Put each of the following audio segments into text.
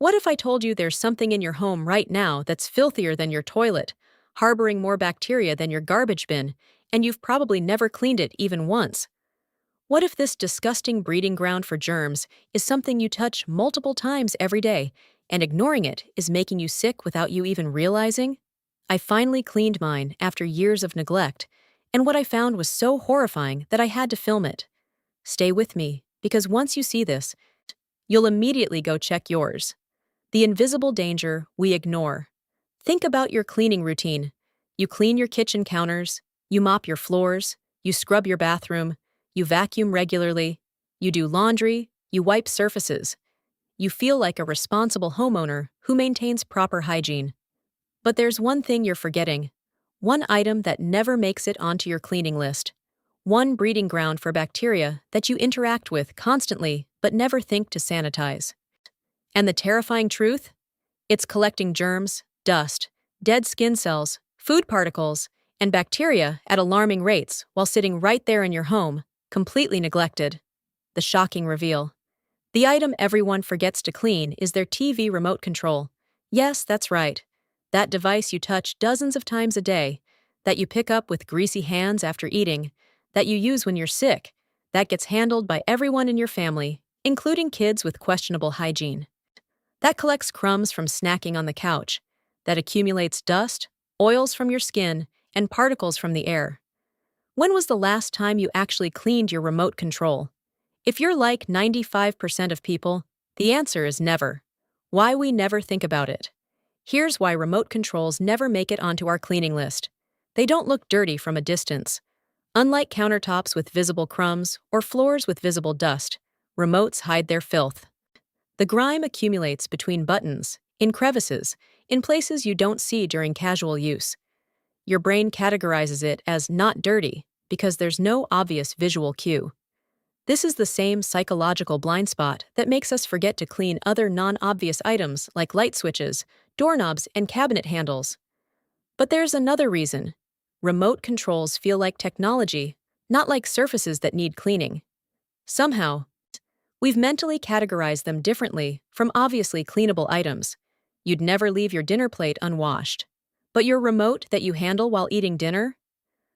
What if I told you there's something in your home right now that's filthier than your toilet, harboring more bacteria than your garbage bin, and you've probably never cleaned it even once? What if this disgusting breeding ground for germs is something you touch multiple times every day, and ignoring it is making you sick without you even realizing? I finally cleaned mine after years of neglect, and what I found was so horrifying that I had to film it. Stay with me, because once you see this, you'll immediately go check yours. The invisible danger we ignore. Think about your cleaning routine. You clean your kitchen counters, you mop your floors, you scrub your bathroom, you vacuum regularly, you do laundry, you wipe surfaces. You feel like a responsible homeowner who maintains proper hygiene. But there's one thing you're forgetting. One item that never makes it onto your cleaning list. One breeding ground for bacteria that you interact with constantly but never think to sanitize. And the terrifying truth? It's collecting germs, dust, dead skin cells, food particles, and bacteria at alarming rates while sitting right there in your home, completely neglected. The shocking reveal. The item everyone forgets to clean is their TV remote control. Yes, that's right. That device you touch dozens of times a day, that you pick up with greasy hands after eating, that you use when you're sick, that gets handled by everyone in your family, including kids with questionable hygiene. That collects crumbs from snacking on the couch, that accumulates dust, oils from your skin, and particles from the air. When was the last time you actually cleaned your remote control? If you're like 95% of people, the answer is never. Why we never think about it. Here's why remote controls never make it onto our cleaning list. They don't look dirty from a distance. Unlike countertops with visible crumbs or floors with visible dust, remotes hide their filth. The grime accumulates between buttons, in crevices, in places you don't see during casual use. Your brain categorizes it as not dirty because there's no obvious visual cue. This is the same psychological blind spot that makes us forget to clean other non-obvious items like light switches, doorknobs, and cabinet handles. But there's another reason. Remote controls feel like technology, not like surfaces that need cleaning. Somehow, we've mentally categorized them differently from obviously cleanable items. You'd never leave your dinner plate unwashed. But your remote that you handle while eating dinner?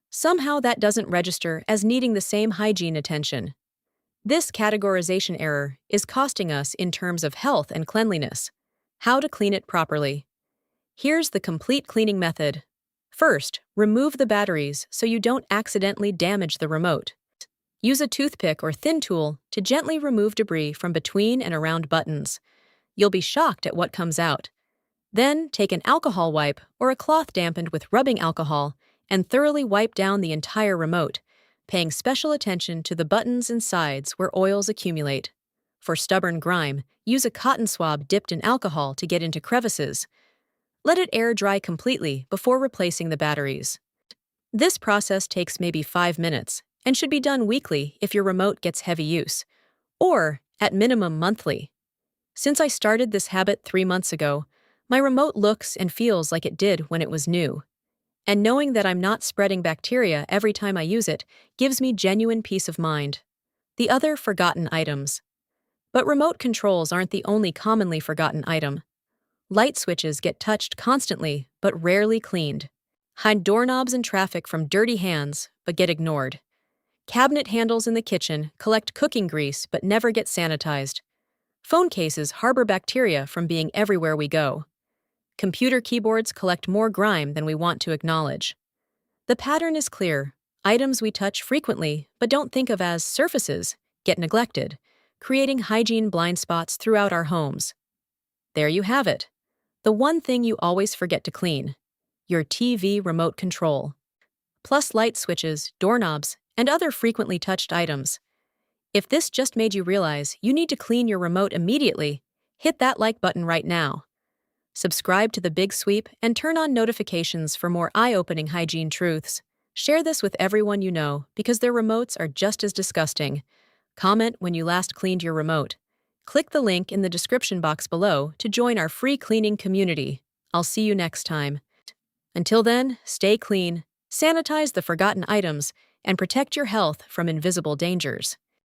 Somehow that doesn't register as needing the same hygiene attention. This categorization error is costing us in terms of health and cleanliness. How to clean it properly. Here's the complete cleaning method. First, remove the batteries so you don't accidentally damage the remote. Use a toothpick or thin tool to gently remove debris from between and around buttons. You'll be shocked at what comes out. Then, take an alcohol wipe or a cloth dampened with rubbing alcohol and thoroughly wipe down the entire remote, paying special attention to the buttons and sides where oils accumulate. For stubborn grime, use a cotton swab dipped in alcohol to get into crevices. Let it air dry completely before replacing the batteries. This process takes maybe 5 minutes and should be done weekly if your remote gets heavy use, or at minimum monthly. Since I started this habit 3 months ago, my remote looks and feels like it did when it was new. And knowing that I'm not spreading bacteria every time I use it gives me genuine peace of mind. The other forgotten items. But remote controls aren't the only commonly forgotten item. Light switches get touched constantly but rarely cleaned. Hide doorknobs in traffic from dirty hands but get ignored. Cabinet handles in the kitchen collect cooking grease but never get sanitized. Phone cases harbor bacteria from being everywhere we go. Computer keyboards collect more grime than we want to acknowledge. The pattern is clear. Items we touch frequently but don't think of as surfaces get neglected, creating hygiene blind spots throughout our homes. There you have it. The one thing you always forget to clean. Your TV remote control. Plus light switches, doorknobs, and other frequently touched items. If this just made you realize you need to clean your remote immediately, hit that like button right now. Subscribe to The Big Sweep and turn on notifications for more eye-opening hygiene truths. Share this with everyone you know because their remotes are just as disgusting. Comment when you last cleaned your remote. Click the link in the description box below to join our free cleaning community. I'll see you next time. Until then, stay clean, sanitize the forgotten items, and protect your health from invisible dangers.